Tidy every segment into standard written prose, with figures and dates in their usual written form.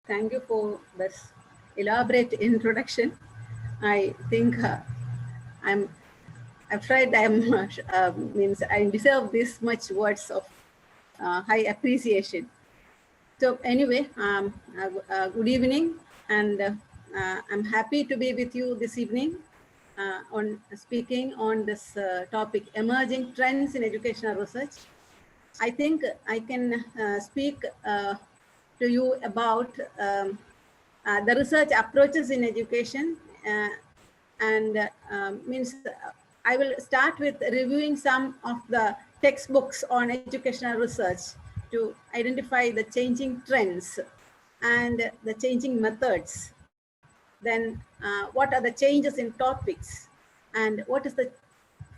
Thank you for this elaborate introduction. I think I'm afraid means I deserve this much words of high appreciation. So anyway, good evening, and I'm happy to be with you this evening on speaking on this topic, emerging trends in educational research. I think I can speak to you about the research approaches in education, and means I will start with reviewing some of the textbooks on educational research to identify the changing trends and the changing methods. Then what are the changes in topics, and what is the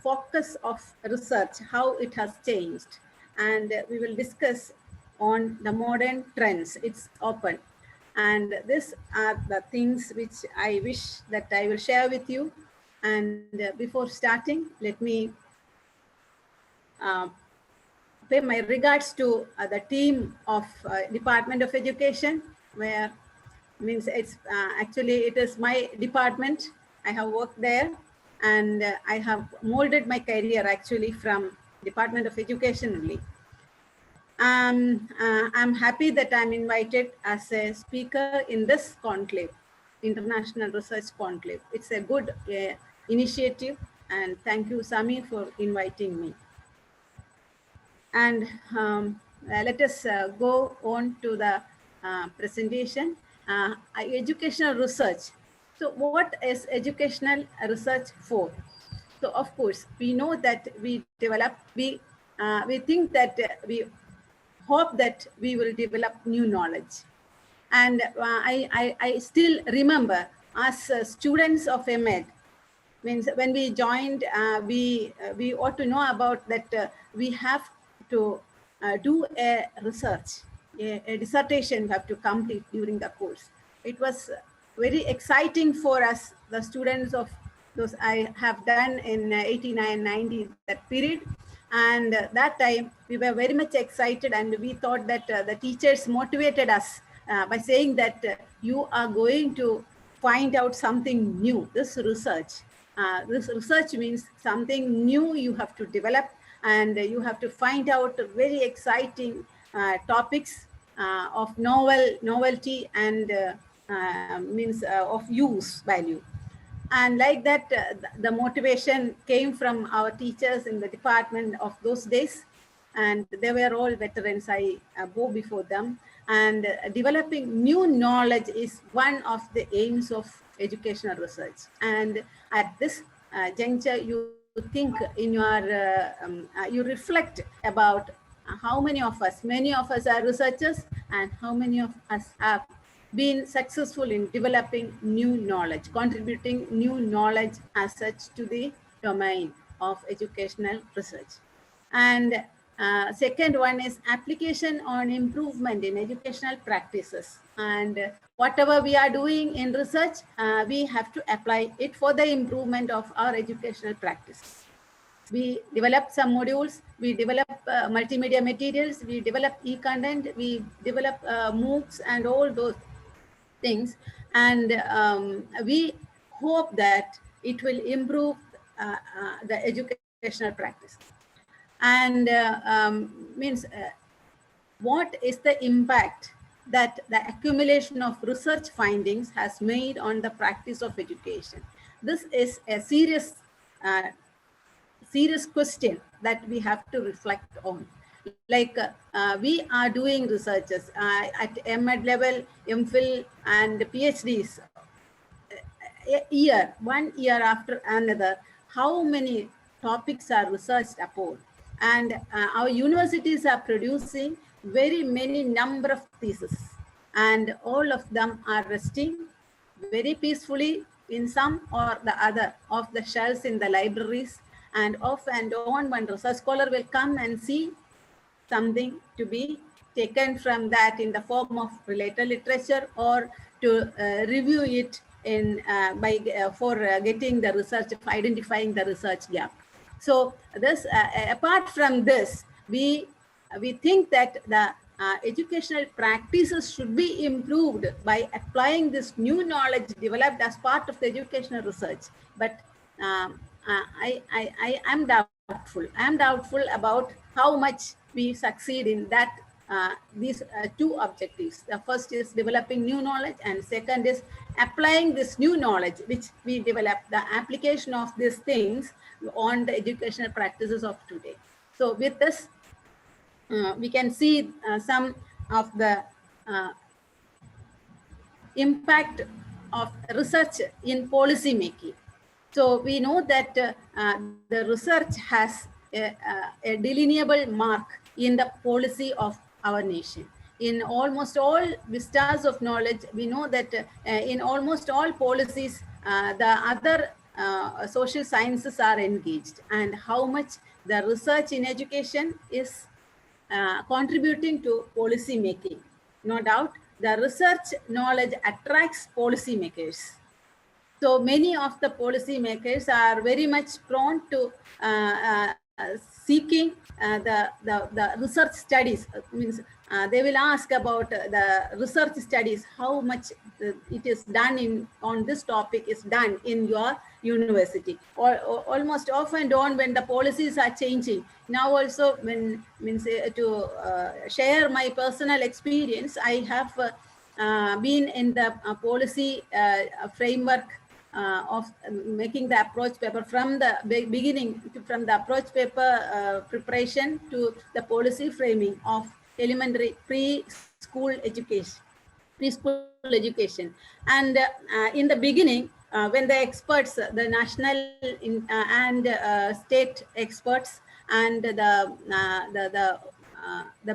focus of research, how it has changed. And we will discuss on the modern trends. It's open. And these are the things which I wish that I will share with you. And before starting, let me pay my regards to the team of Department of Education, where means it's actually it is my department. I have worked there, and I have molded my career actually from Department of Education only. I'm happy that I'm invited as a speaker in this conclave, International Research Conclave. It's a good initiative, and thank you, Sami, for inviting me. And let us go on to the presentation. Educational research. So what is educational research for? So of course, we know that we think that we hope that we will develop new knowledge. And I still remember as students of MEd, means when we joined, we ought to know about that we have to do a research, a dissertation we have to complete during the course. It was very exciting for us, the students of those I have done in 89, 90, that period. And that time we were very much excited, and we thought that the teachers motivated us by saying that you are going to find out something new. This research means something new you have to develop, and you have to find out very exciting topics of novelty and means of use value. And like that, the motivation came from our teachers in the department of those days, and they were all veterans. I go before them. And developing new knowledge is one of the aims of educational research. And at this juncture, you think in your, you reflect about how many of us are researchers, and how many of us have been successful in developing new knowledge, contributing new knowledge as such to the domain of educational research. And second one is application on improvement in educational practices. And whatever we are doing in research, we have to apply it for the improvement of our educational practice. We develop some modules, we develop multimedia materials, we develop e-content, we develop MOOCs and all those things. And we hope that it will improve the educational practice. And means what is the impact that the accumulation of research findings has made on the practice of education? This is a serious question that we have to reflect on. Like we are doing researches at MEd level, MPhil and PhDs, one year after another, how many topics are researched upon. And our universities are producing very many number of theses, and all of them are resting very peacefully in some or the other of the shelves in the libraries. And off and on, one research scholar will come and see something to be taken from that in the form of related literature, or to review it in for getting the research, identifying the research gap. So this, apart from this, we think that the educational practices should be improved by applying this new knowledge developed as part of the educational research. But I am doubtful. I am doubtful about how much we succeed in that. These two objectives. The first is developing new knowledge, and second is applying this new knowledge which we develop, the application of these things on the educational practices of today. So with this, we can see some of the impact of research in policy making. So we know that the research has a delineable mark in the policy of our nation. In almost all vistas of knowledge, we know that in almost all policies, the other social sciences are engaged, and how much the research in education is contributing to policy making. No doubt, the research knowledge attracts policy makers. So many of the policy makers are very much prone to seeking the research studies. Means they will ask about the research studies, how much it is done on this topic is done in your university, or almost off and on when the policies are changing. Now also, when to share my personal experience, I have been in the policy framework of making the approach paper from the beginning, from the approach paper preparation to the policy framing of elementary preschool education. And in the beginning, when the experts, the national and state experts and the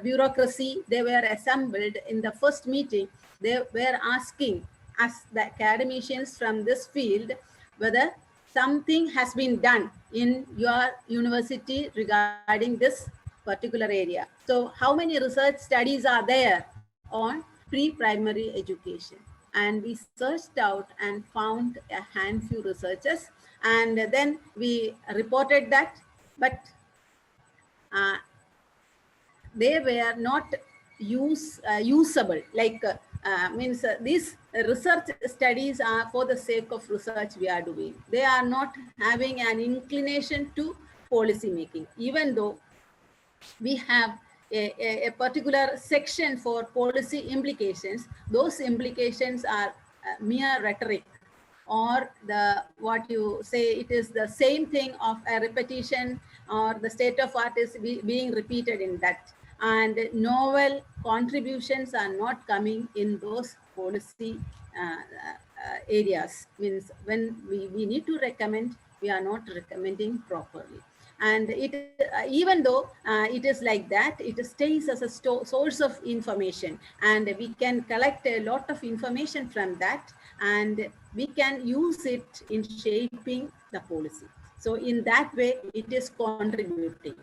bureaucracy, they were assembled in the first meeting, they were asking us, the academicians from this field, whether something has been done in your university regarding this particular area. So how many research studies are there on pre-primary education? And we searched out and found a handful researchers, and then we reported that, but they were not usable. Like these research studies are for the sake of research we are doing. They are not having an inclination to policy making, even though we have a particular section for policy implications. Those implications are mere rhetoric, or the what you say, it is the same thing of a repetition, or the state of art is being repeated in that, and novel contributions are not coming in those policy areas. Means when we need to recommend, we are not recommending properly. And it even though it is like that, it stays as a source of information, and we can collect a lot of information from that, and we can use it in shaping the policy. So in that way, it is contributing.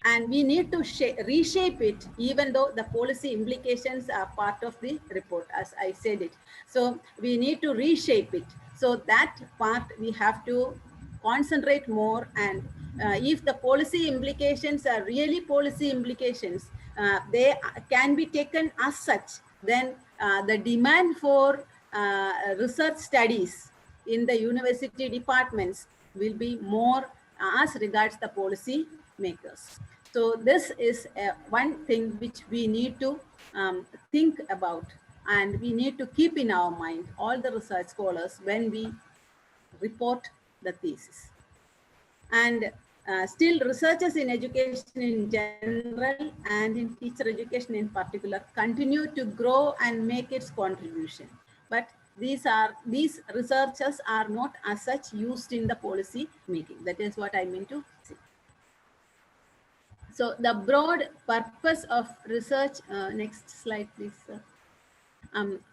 And we need to reshape it, even though the policy implications are part of the report, as I said it. So we need to reshape it. So that part we have to concentrate more. And if the policy implications are really policy implications, they can be taken as such, then the demand for research studies in the university departments will be more as regards the policy makers. So this is one thing which we need to think about, and we need to keep in our mind, all the research scholars, when we report the thesis. And still, researchers in education in general and in teacher education in particular continue to grow and make its contribution. But these researchers are not as such used in the policy making. That is what I mean to say. So the broad purpose of research, next slide please, sir.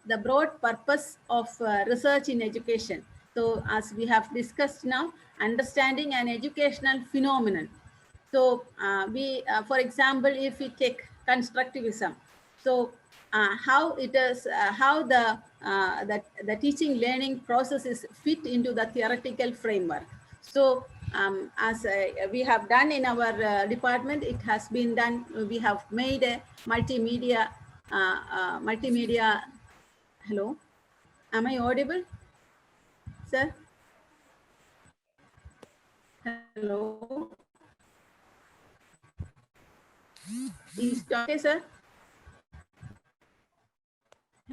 The broad purpose of research in education. So as we have discussed now, understanding an educational phenomenon. So for example, if we take constructivism. So how it is, how the teaching learning processes fit into the theoretical framework. So as we have done in our department, it has been done. We have made a multimedia. Hello, am I audible, sir? Hello, is it okay, sir?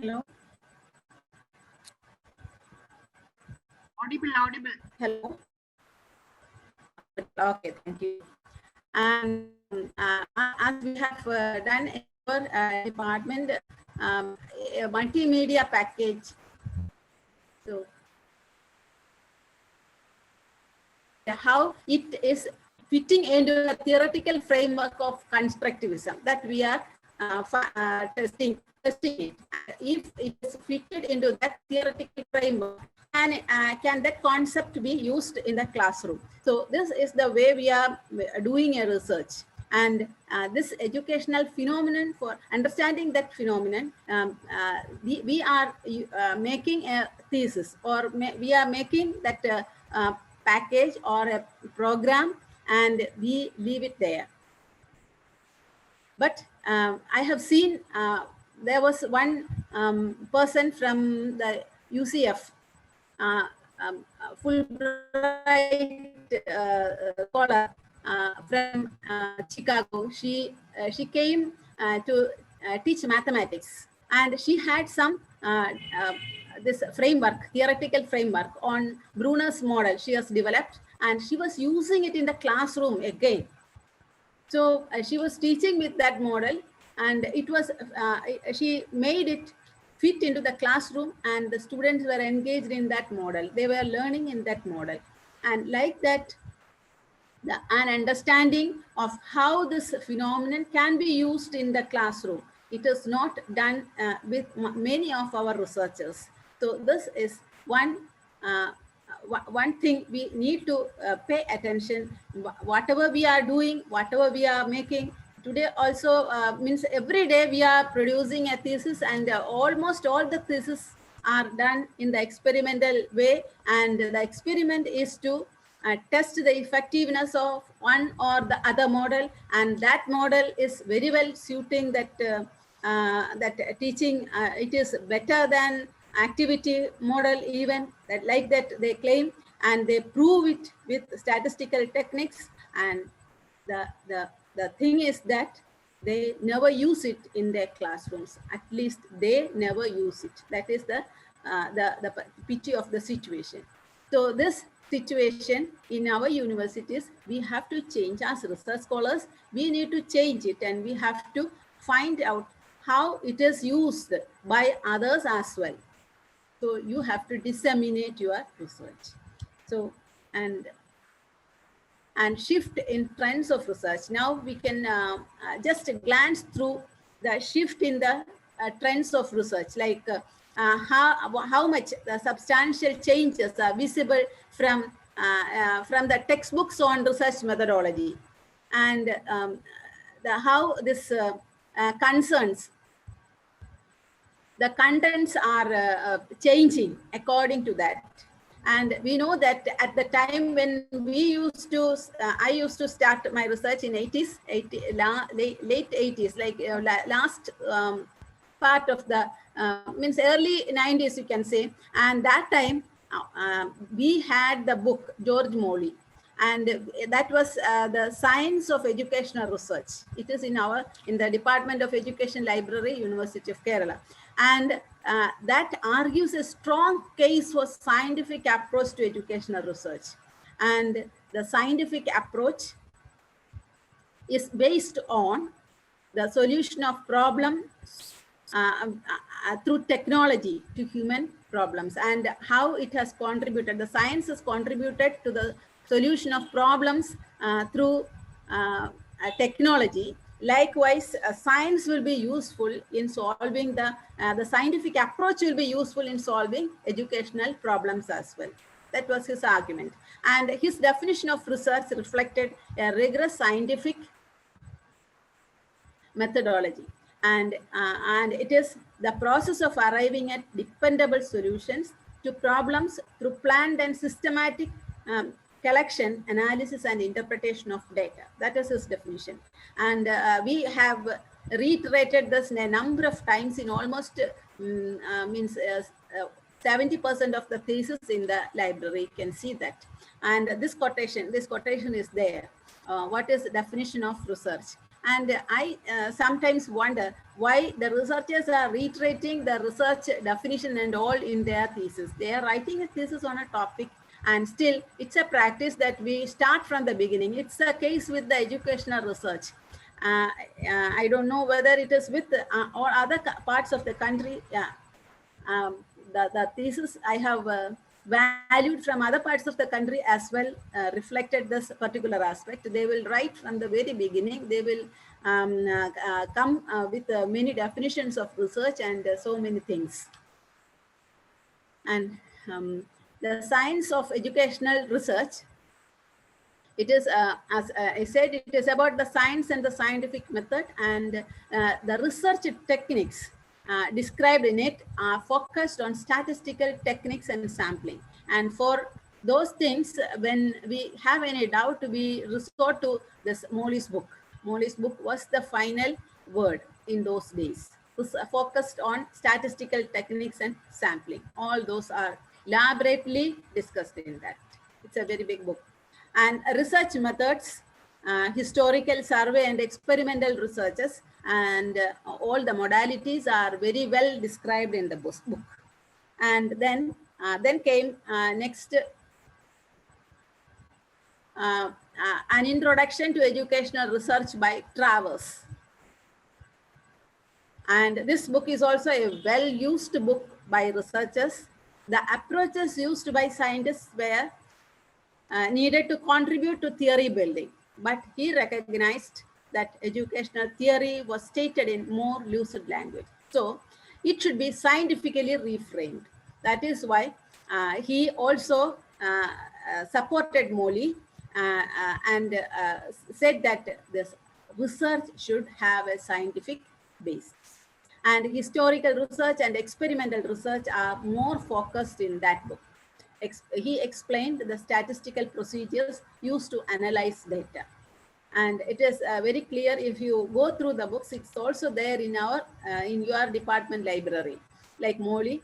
Hello. Audible. Hello. Okay, thank you. And as we have done in our department, a multimedia package. So how it is fitting into the theoretical framework of constructivism that we are testing it. If it is fitted into that theoretical framework, and can that concept be used in the classroom? So this is the way we are doing a research. And this educational phenomenon, for understanding that phenomenon, we are making a thesis, or we are making that package or a program, and we leave it there. But I have seen there was one person from the UCF, Fulbright scholar from Chicago. She came to teach mathematics, and she had some this framework, theoretical framework on Bruner's model she has developed, and she was using it in the classroom again. So she was teaching with that model, and it was she made it fit into the classroom, and the students were engaged in that model. They were learning in that model, and like that, an understanding of how this phenomenon can be used in the classroom. It is not done with many of our researchers. So this is one thing we need to pay attention. Whatever we are doing, whatever we are making today, also means every day we are producing a thesis, and almost all the theses are done in the experimental way, and the experiment is to test the effectiveness of one or the other model, and that model is very well suiting that that teaching. It is better than activity model, even that, like that they claim, and they prove it with statistical techniques. And the thing is that they never use it in their classrooms. At least they never use it. That is the pity of the situation. So this situation in our universities, we have to change. As research scholars, we need to change it, and we have to find out how it is used by others as well. So you have to disseminate your research. So and shift in trends of research. Now we can just glance through the shift in the trends of research, like how much the substantial changes are visible from the textbooks on research methodology, and how this concerns, the contents are changing according to that. And we know that at the time when we used to, I used to start my research in late 80s, like last part of the, means early 90s, you can say. And that time we had the book George Morley, and that was the Science of Educational Research. It is in the Department of Education Library, University of Kerala. And that argues a strong case for scientific approach to educational research. And the scientific approach is based on the solution of problems through technology to human problems, and how it has contributed, the science has contributed to the solution of problems through technology. Likewise, science will be useful in solving the scientific approach will be useful in solving educational problems as well. That was his argument. And his definition of research reflected a rigorous scientific methodology, and it is the process of arriving at dependable solutions to problems through planned and systematic collection, analysis, and interpretation of data. That is his definition. And we have reiterated this a number of times in almost 70% of the thesis in the library. You can see that. And this quotation is there. What is the definition of research? And I sometimes wonder why the researchers are reiterating the research definition and all in their thesis. They are writing a thesis on a topic, and still it's a practice that we start from the beginning. It's a case with the educational research. I don't know whether it is with or other parts of the country. The thesis I have valued from other parts of the country as well reflected this particular aspect. They will write from the very beginning. They will come with many definitions of research and so many things. And the science of educational research, it is, as I said, it is about the science and the scientific method, and the research techniques described in it are focused on statistical techniques and sampling. And for those things, when we have any doubt, we resort to this Molly's book. Molly's book was the final word in those days. It was focused on statistical techniques and sampling. All those are elaborately discussed in that. It's a very big book. And research methods, historical survey and experimental researches, and all the modalities are very well described in the book. And then came next an introduction to educational research by Travers. And this book is also a well-used book by researchers. The approaches used by scientists were needed to contribute to theory building, but he recognized that educational theory was stated in more lucid language. So it should be scientifically reframed. That is why he also supported Molly and said that this research should have a scientific basis. And historical research and experimental research are more focused in that book. He explained the statistical procedures used to analyze data. And it is very clear if you go through the books. It's also there in our in your department library. Like Molly,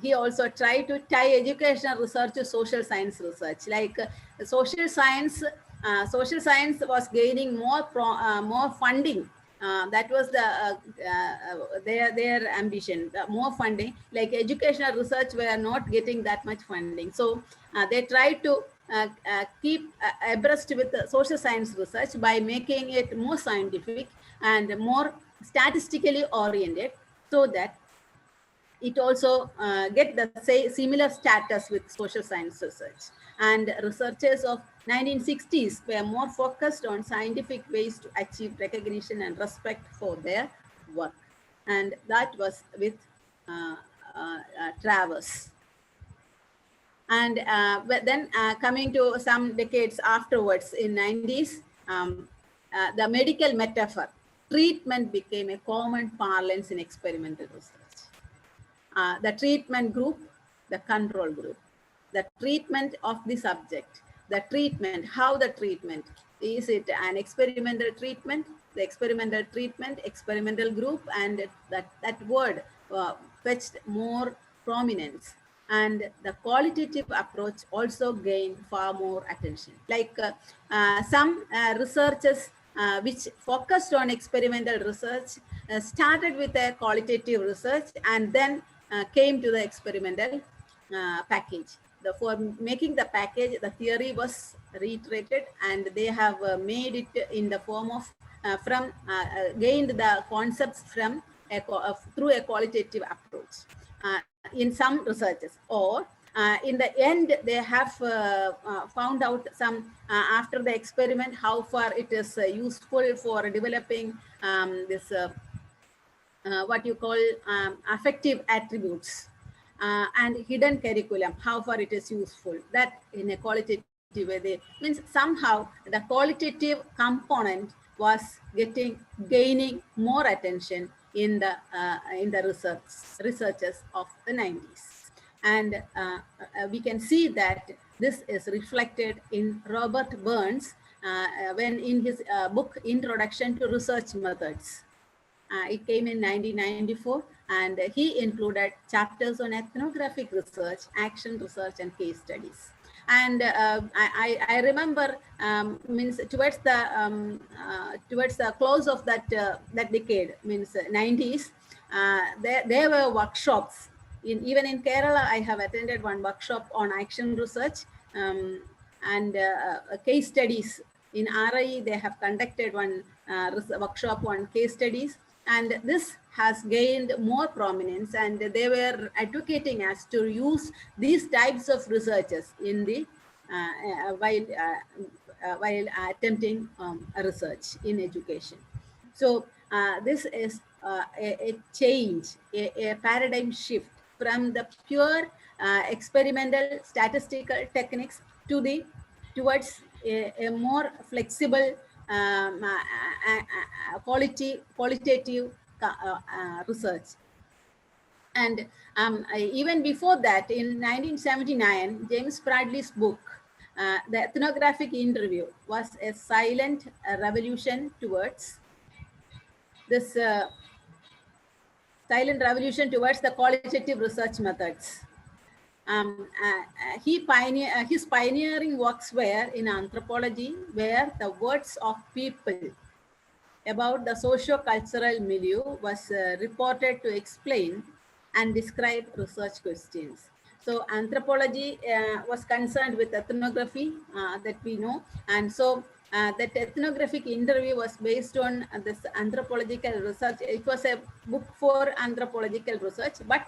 he also tried to tie educational research to social science research. Like social science was gaining more funding. That was their ambition, more funding. Like educational research were not getting that much funding. So they tried to keep abreast with the social science research by making it more scientific and more statistically oriented, so that it also get the similar status with social science research. And researchers of 1960s were more focused on scientific ways to achieve recognition and respect for their work. And that was with Travers. And then coming to some decades afterwards, in 90s, the medical metaphor, treatment became a common parlance in experimental research. The treatment group, the control group, the treatment of the subject, the treatment, how the treatment, is it an experimental treatment, the experimental treatment, experimental group, and that word fetched more prominence. And the qualitative approach also gained far more attention. Like some researchers which focused on experimental research started with a qualitative research and then came to the experimental package. For making the package, the theory was reiterated, and they have made it in the form of gained the concepts from through a qualitative approach in some researches, or in the end they have found out some after the experiment how far it is useful for developing this what you call affective attributes and hidden curriculum, how far it is useful. That in a qualitative way, they means somehow the qualitative component was gaining more attention in the researchers of the 90s. And we can see that this is reflected in Robert Burns when in his book Introduction to Research Methods. It came in 1994, and he included chapters on ethnographic research, action research, and case studies. And I remember, means towards the close of that decade, means 90s, there were workshops. Even in Kerala, I have attended one workshop on action research and case studies. In RI, they have conducted one workshop on case studies, and this has gained more prominence, and they were advocating us to use these types of researches in the while attempting research in education. So this is a change, a paradigm shift from the pure experimental statistical techniques to the towards a more flexible qualitative research. And even before that, in 1979, James Bradley's book, The Ethnographic Interview, was a silent revolution towards this silent revolution towards the qualitative research methods. His pioneering works were in anthropology, where the words of people about the socio-cultural milieu was reported to explain and describe research questions. So anthropology was concerned with ethnography that we know, and so that ethnographic interview was based on this anthropological research. It was a book for anthropological research, but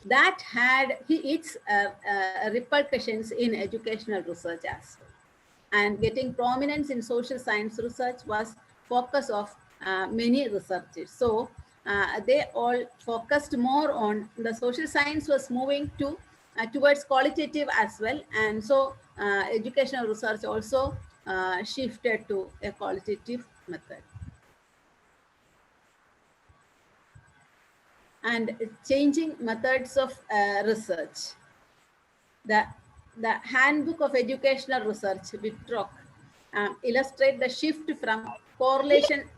that had its repercussions in educational research as well. And getting prominence in social science research was focus of many researchers. So they all focused more on the social science was moving to towards qualitative as well. And so educational research also shifted to a qualitative method. And changing methods of research. The Handbook of Educational Research, Wittrock, illustrate the shift from correlation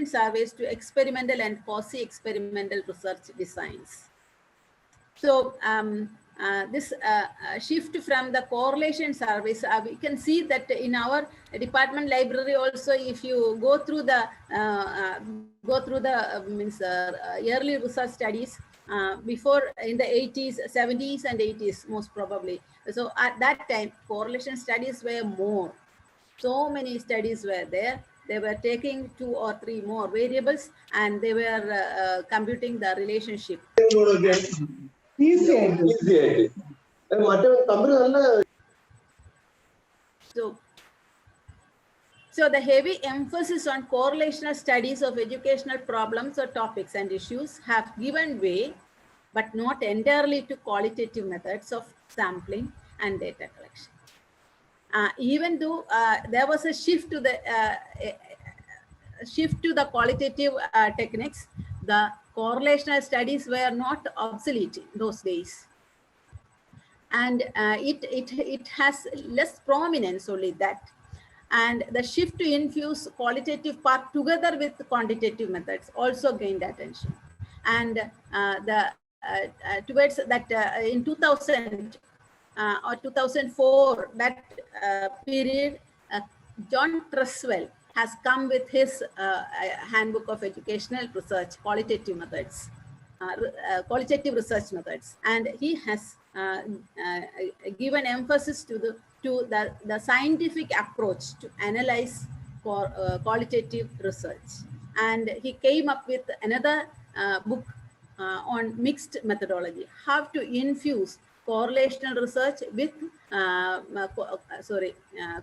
surveys to experimental and quasi-experimental research designs. So this shift from the correlation surveys, we can see that in our department library also, if you go through the early research studies before in the 80s, 70s and 80s most probably. So at that time, correlation studies were more. So many studies were there. They were taking 2 or 3 more variables, and they were computing the relationship. So the heavy emphasis on correlational studies of educational problems or topics and issues have given way, but not entirely, to qualitative methods of sampling and data collection. Even though there was a shift to the qualitative techniques, the correlational studies were not obsolete in those days. And it has less prominence, only that. And the shift to infuse qualitative part together with quantitative methods also gained attention. And towards that in 2000 or 2004, that period, John Tresswell has come with his Handbook of Educational Research, qualitative methods, qualitative research methods, and he has given emphasis to the scientific approach to analyze for qualitative research. And he came up with another book on mixed methodology, how to infuse correlational research with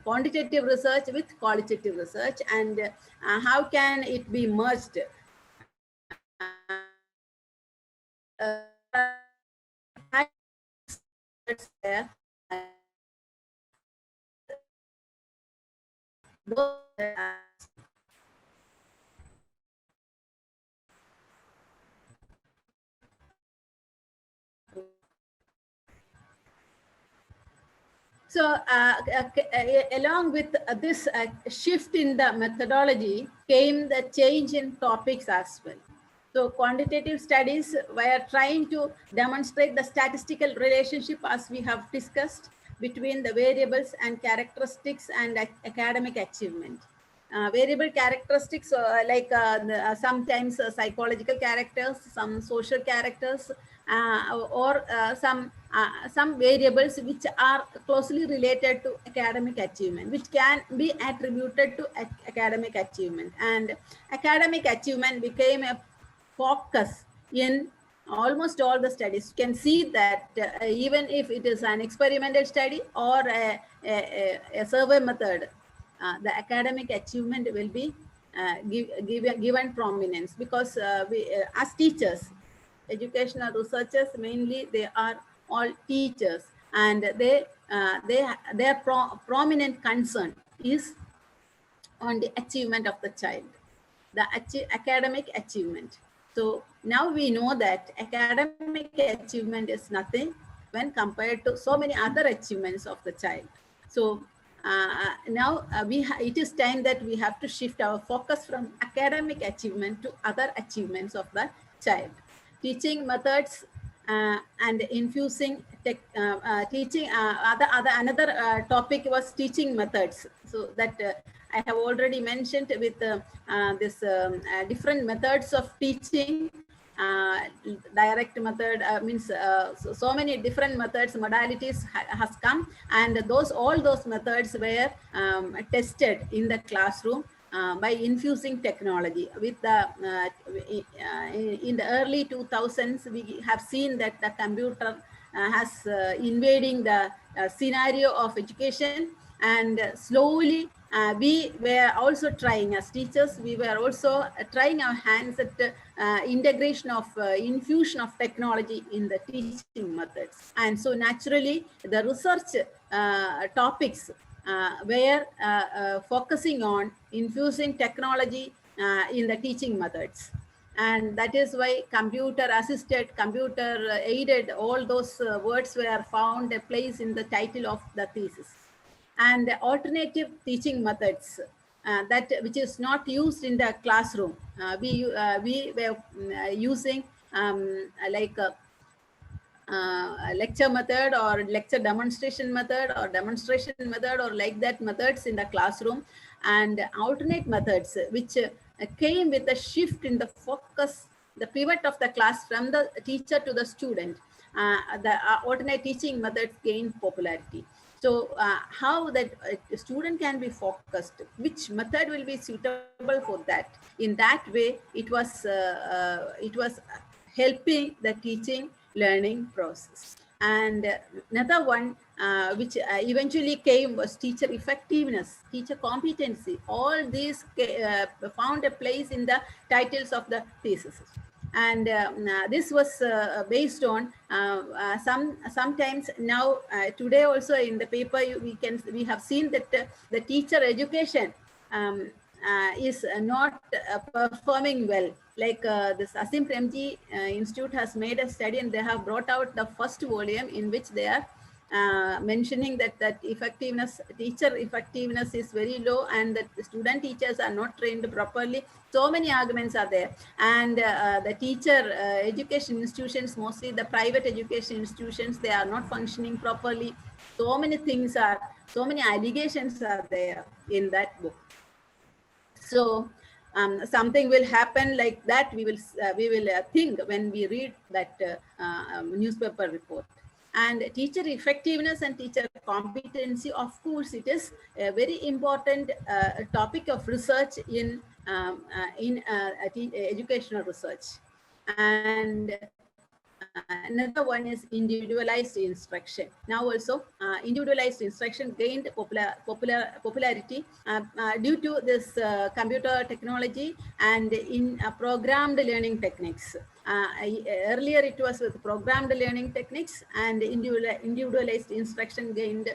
quantitative research with qualitative research, and how can it be merged. Those So along with this shift in the methodology came the change in topics as well. So quantitative studies were trying to demonstrate the statistical relationship, as we have discussed, between the variables and characteristics and academic achievement. Variable characteristics sometimes psychological characters, some social characters, or some variables which are closely related to academic achievement, which can be attributed to academic achievement. And academic achievement became a focus in almost all the studies. You can see that even if it is an experimental study or a survey method, the academic achievement will be given prominence, because as teachers, educational researchers mainly, they are all teachers, and their prominent concern is on the achievement of the child, the academic achievement. So now we know that academic achievement is nothing when compared to so many other achievements of the child. So now it is time that we have to shift our focus from academic achievement to other achievements of the child. Teaching methods and infusing teaching another topic was teaching methods. So that I have already mentioned with this different methods of teaching. Direct method means so many different methods, modalities has come, and all those methods were tested in the classroom by infusing technology. With the in the early 2000s, we have seen that the computer has invading the scenario of education, and slowly we were also trying, as teachers, we were also trying our hands at integration of infusion of technology in the teaching methods. And so naturally the research topics were focusing on infusing technology in the teaching methods. And that is why computer assisted, computer aided, all those words were found a place in the title of the thesis. And alternative teaching methods, that which is not used in the classroom. We were using like lecture method or lecture demonstration method or demonstration method or like that methods in the classroom, and alternate methods which came with a shift in the focus, the pivot of the class from the teacher to the student. The alternate teaching methods gained popularity. So how that student can be focused, which method will be suitable for that? In that way, it was helping the teaching learning process. And another one which eventually came was teacher effectiveness, teacher competency. All these found a place in the titles of the theses. And this was based on sometimes now today also in the paper we have seen that the teacher education is not performing well. Like this Asim Premji Institute has made a study, and they have brought out the first volume in which they are mentioning that effectiveness, teacher effectiveness is very low, and that the student teachers are not trained properly. So many arguments are there. And the teacher education institutions, mostly the private education institutions, they are not functioning properly. So many things are, so many allegations are there in that book. So something will happen like that. We will think when we read that newspaper report. And teacher effectiveness and teacher competency, of course, it is a very important topic of research in educational research. And another one is individualized instruction. Now also individualized instruction gained popularity due to this computer technology and in programmed learning techniques. Earlier it was with programmed learning techniques, and individualized instruction gained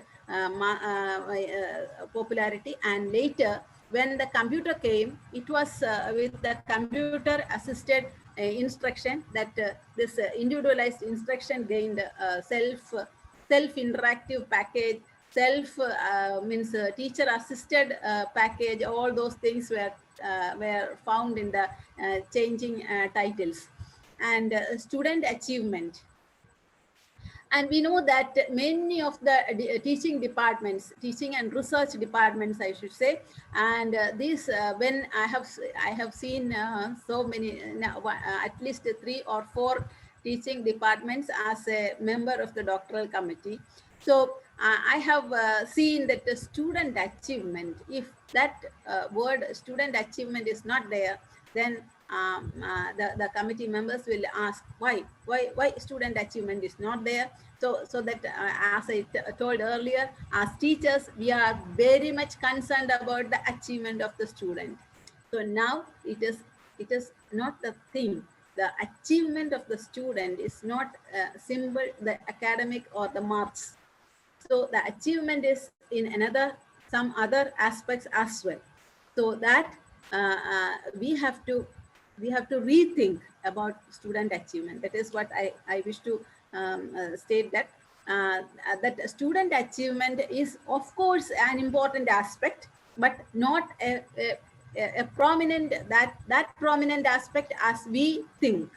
popularity. And later when the computer came, it was with the computer assisted instruction that this individualized instruction gained self interactive package, self means teacher assisted package. All those things were found in the changing titles. And student achievement. And we know that many of the teaching departments, teaching and research departments, I should say, and these when I have seen so many at least 3 or 4 teaching departments as a member of the doctoral committee. So I have seen that the student achievement, if that word student achievement is not there, then the committee members will ask why student achievement is not there. So that as I told earlier, as teachers, we are very much concerned about the achievement of the student. So now it is not the thing. The achievement of the student is not symbol the academic or the marks. So the achievement is in some other aspects as well. So that we have to rethink about student achievement. That is what I wish to state, that that student achievement is of course an important aspect, but not a prominent that prominent aspect as we think.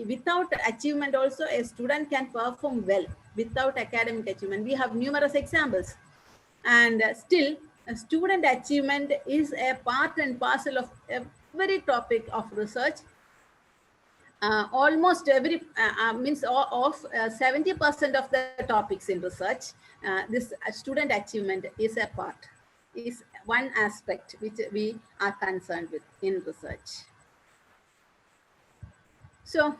Without achievement also a student can perform well without academic achievement. We have numerous examples, and still student achievement is a part and parcel of every topic of research. Almost every means of 70% of the topics in research, this student achievement is a part, is one aspect which we are concerned with in research. So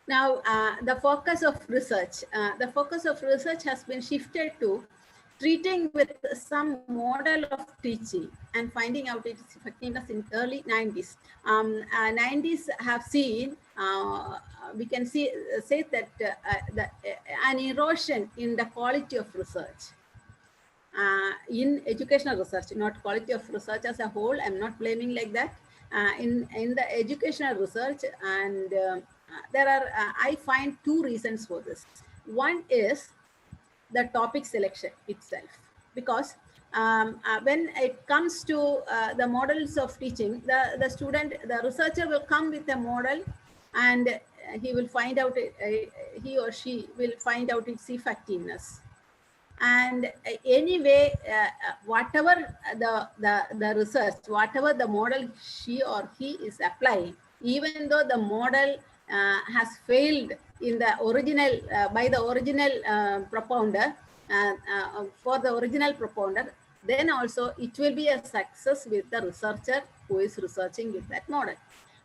now the focus of research has been shifted to treating with some model of teaching and finding out its effectiveness in early 90s. 90s have seen, we can say that an erosion in the quality of research. In educational research, not quality of research as a whole, I'm not blaming like that. In the educational research, and there are, I find 2 reasons for this. One is the topic selection itself, because when it comes to the models of teaching, the researcher will come with a model, and he will find out, he or she will find out its effectiveness. And anyway, whatever the research, whatever the model she or he is applying, even though the model has failed in the original, by the original propounder, for the original propounder, then also it will be a success with the researcher who is researching with that model.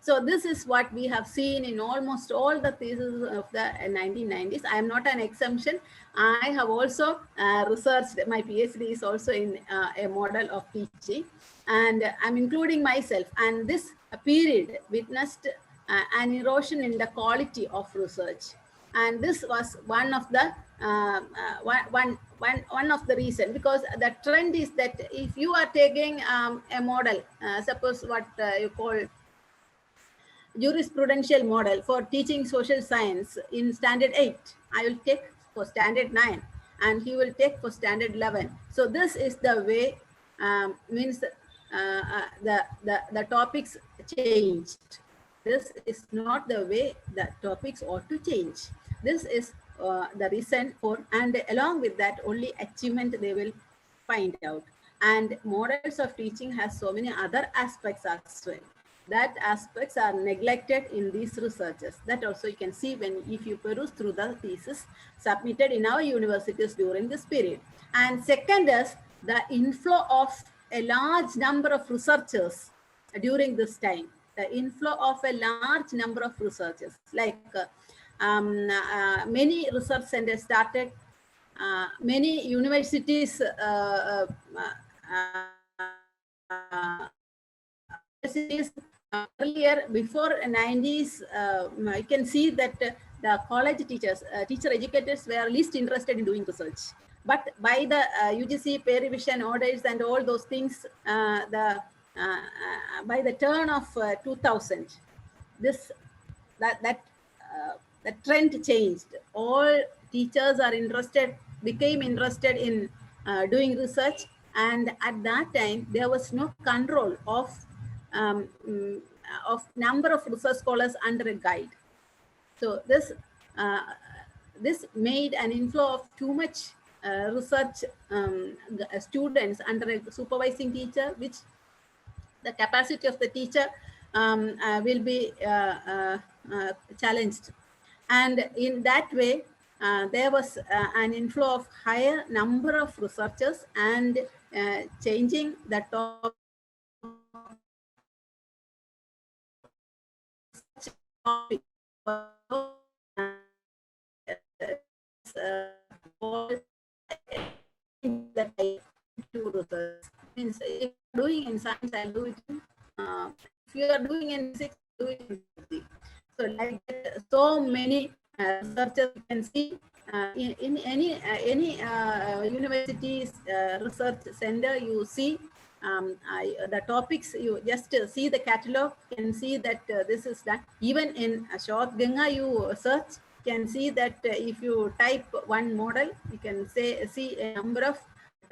So this is what we have seen in almost all the theses of the 1990s. I am not an exemption. I have also researched, my PhD is also in a model of teaching, and I'm including myself. And this period witnessed an erosion in the quality of research. And this was one of the one of the reasons, because the trend is that if you are taking a model, suppose what you call jurisprudential model for teaching social science in standard 8, I will take for standard 9, and he will take for standard 11. So this is the way, means the topics changed. This is not the way the topics ought to change. This is the reason for, and along with that, only achievement they will find out. And models of teaching has so many other aspects as well. That aspects are neglected in these researches. That also you can see when, if you peruse through the thesis submitted in our universities during this period. And second is the inflow of a large number of researchers during this time. The inflow of a large number of researchers, like many research centers started, many universities earlier, before 90s, I can see that the college teachers, teacher educators were least interested in doing research. But by the UGC pay revision orders and all those things, by the turn of 2000, this that the trend changed. All teachers are became interested in doing research, and at that time there was no control um, mm, of number of research scholars under a guide. So uh, this made an inflow of too much research students under a supervising teacher, which the capacity of the teacher will be challenged. And in that way, there was an inflow of higher number of researchers, and changing the topic that I do research. Means if you're doing in science, I'll do it. If you are doing in physics, do it in physics. So like that, so many researchers you can see in any university's research center. You see the topics. You just see the catalog. You can see that this is that. Even in Short Ganga, you search. Can see that if you type one model, you can see a number of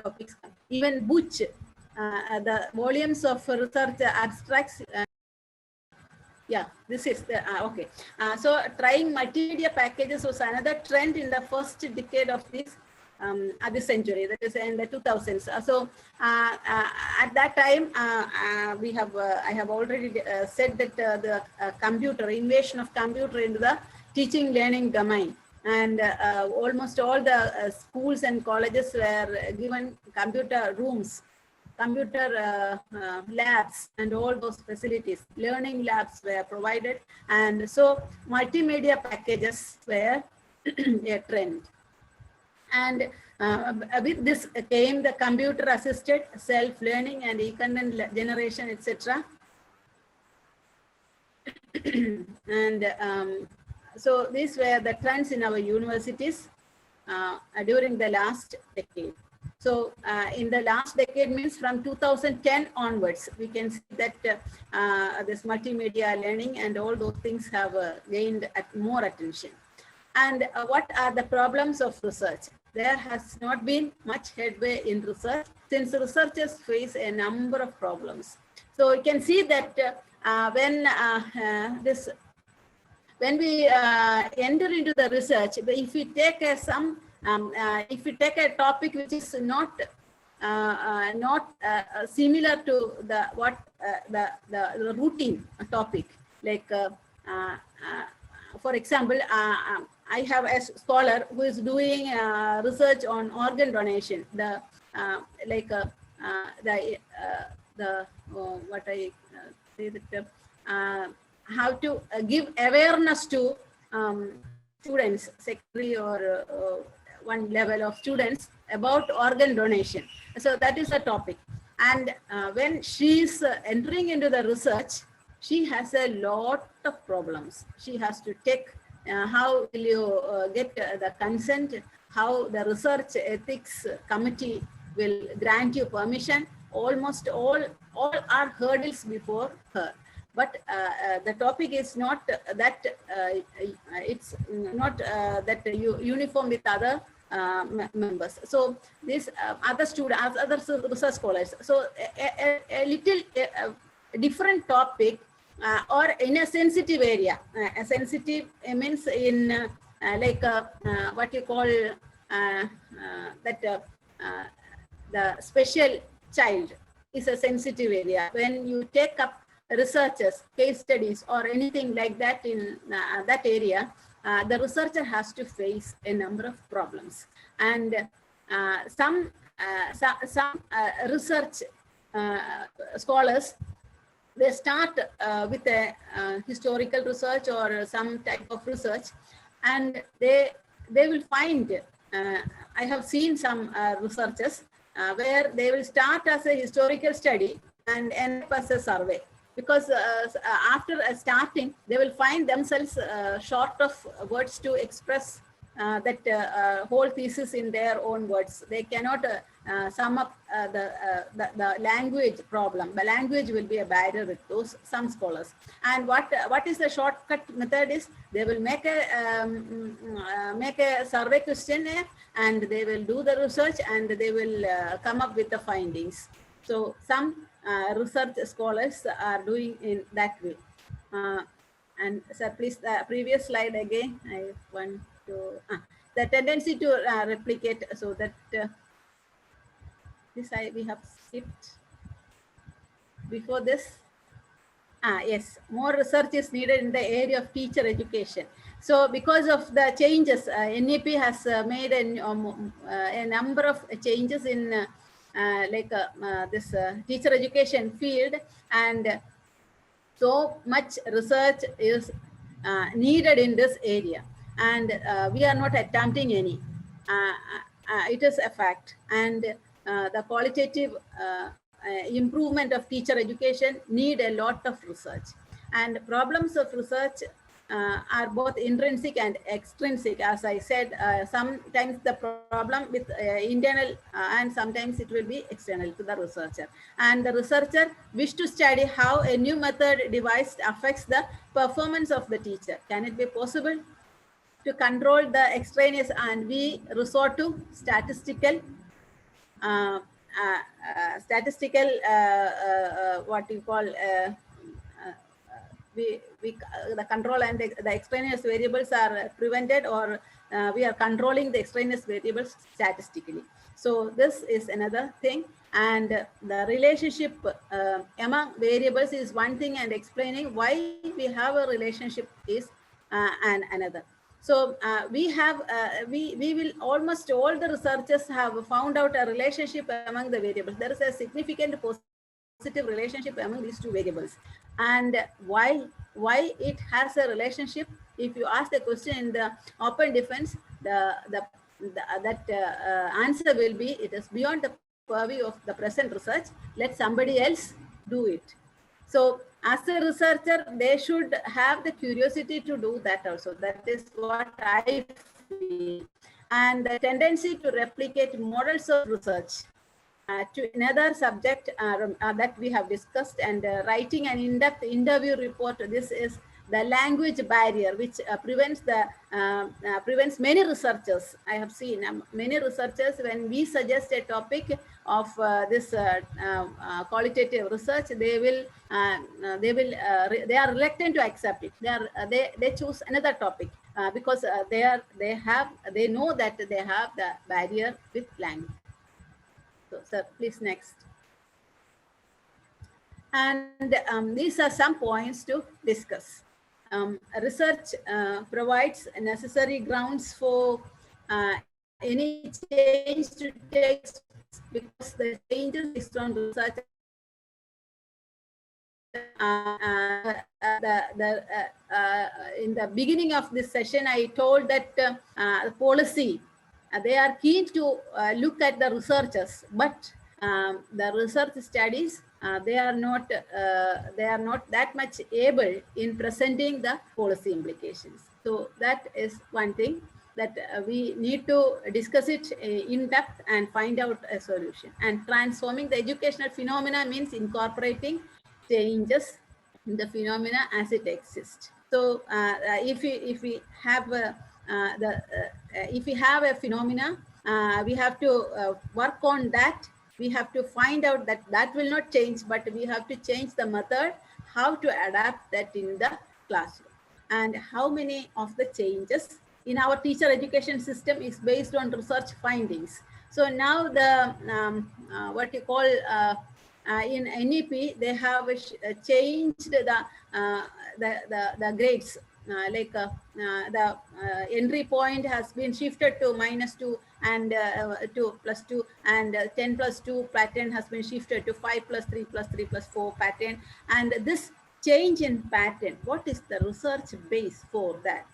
topics. Even Butch, the volumes of research abstracts. Yeah, this is the okay. So trying multimedia packages was another trend in the first decade of this century, that is in the 2000s. At that time, I have already said that the computer invasion of computer into the teaching learning domain, and almost all the schools and colleges were given computer rooms, computer labs, and all those facilities. Learning labs were provided, and so multimedia packages were a trend. And with this came the computer assisted self-learning and e-content generation, etc. And so these were the trends in our universities during the last decade. So in the last decade means from 2010 onwards, we can see that this multimedia learning and all those things have gained more attention. And what are the problems of research? There has not been much headway in research, since researchers face a number of problems. So you can see that when we enter into the research, if we take if we take a topic which is not similar to the routine topic, like for example, I have a scholar who is doing research on organ donation. How to give awareness to students, secondary or one level of students, about organ donation. So that is a topic. And when she is entering into the research, she has a lot of problems. She has to take how will you get the consent, how the research ethics committee will grant you permission. Almost all are hurdles before her. But the topic is not that it's not that uniform with other members. So these other students, other research scholars. So a little different topic or in a sensitive area. A sensitive means in what you call the special child is a sensitive area. When you take up researchers, case studies, or anything like that in that area, the researcher has to face a number of problems. And some research scholars, they start with a historical research or some type of research, and they will find, I have seen some researchers where they will start as a historical study and end up as a survey. Because after starting, they will find themselves short of words to express that whole thesis in their own words. They cannot sum up the language problem. The language will be a barrier with those some scholars. And what is the shortcut method is they will make a survey questionnaire and they will do the research and they will come up with the findings. So some research scholars are doing in that way. And sir, please, previous slide again. I want to the tendency to replicate, so that this we have skipped before this. Yes, more research is needed in the area of teacher education. So because of the changes, NEP has made a number of changes in this teacher education field, and so much research is needed in this area, and we are not attempting any. It is a fact, and the qualitative improvement of teacher education need a lot of research, and problems of research are both intrinsic and extrinsic. As I said, sometimes the problem with internal and sometimes it will be external to the researcher. And the researcher wish to study how a new method devised affects the performance of the teacher. Can it be possible to control the extraneous? And we resort to statistical what you call the control, and the extraneous variables are prevented, or we are controlling the extraneous variables statistically. So this is another thing, and the relationship among variables is one thing, and explaining why we have a relationship is another. So we will, almost all the researchers have found out a relationship among the variables. There is a significant positive relationship among these two variables. And why it has a relationship? If you ask the question in the open defense, that answer will be, it is beyond the purview of the present research. Let somebody else do it. So as a researcher, they should have the curiosity to do that also. That is what I feel. And the tendency to replicate models of research to another subject that we have discussed, and writing an in-depth interview report. This is the language barrier, which prevents many researchers. I have seen many researchers, when we suggest a topic of this qualitative research, they are reluctant to accept it. They choose another topic because they know that they have the barrier with language. So, sir, please next. And these are some points to discuss. Research provides necessary grounds for any change to take place, because the changes based on research. In the beginning of this session, I told that policy, they are keen to look at the researchers, but the research studies, they are not that much able in presenting the policy implications. So that is one thing that we need to discuss it in depth and find out a solution. And transforming the educational phenomena means incorporating changes in the phenomena as it exists. So if we have a phenomena, we have to work on that. We have to find out that will not change, but we have to change the method, how to adapt that in the classroom. And how many of the changes in our teacher education system is based on research findings. So now the what you call in NEP, they have changed the grades. The entry point has been shifted to -2 and 2 + 2, and 10 + 2 pattern has been shifted to 5 + 3 + 3 + 4 pattern. And this change in pattern, what is the research base for that?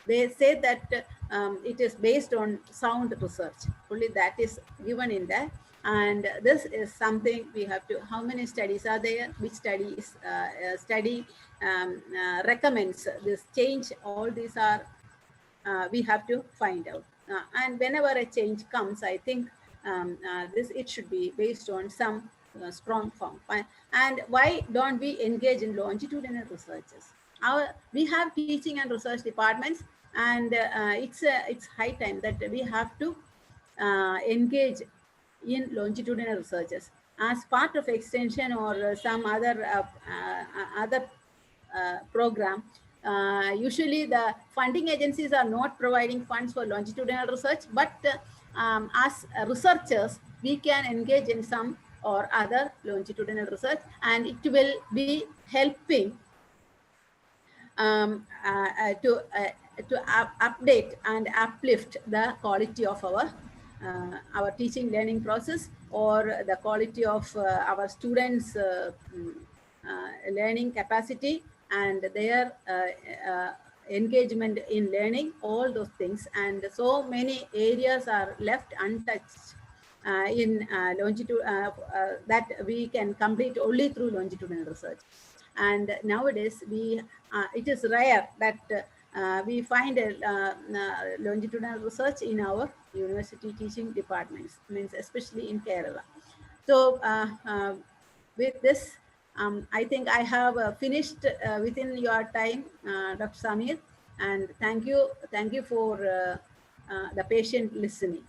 They say that it is based on sound research. Only that is given in there. And this is something we have to, how many studies are there, which study is recommends this change. All these are we have to find out. And whenever a change comes, I think it should be based on some strong form. And why don't we engage in longitudinal researches? We have teaching and research departments, and it's high time that we have to engage in longitudinal researches as part of extension or some other program. Usually the funding agencies are not providing funds for longitudinal research, but as researchers, we can engage in some or other longitudinal research, and it will be helping to update and uplift the quality of our teaching learning process, or the quality of our students' learning capacity and their engagement in learning, all those things. And so many areas are left untouched in longitude that we can complete only through longitudinal research. And nowadays it is rare that we find longitudinal research in our university teaching departments, means especially in Kerala. So with this, I think I have finished within your time, Dr. Samir, and thank you for the patient listening.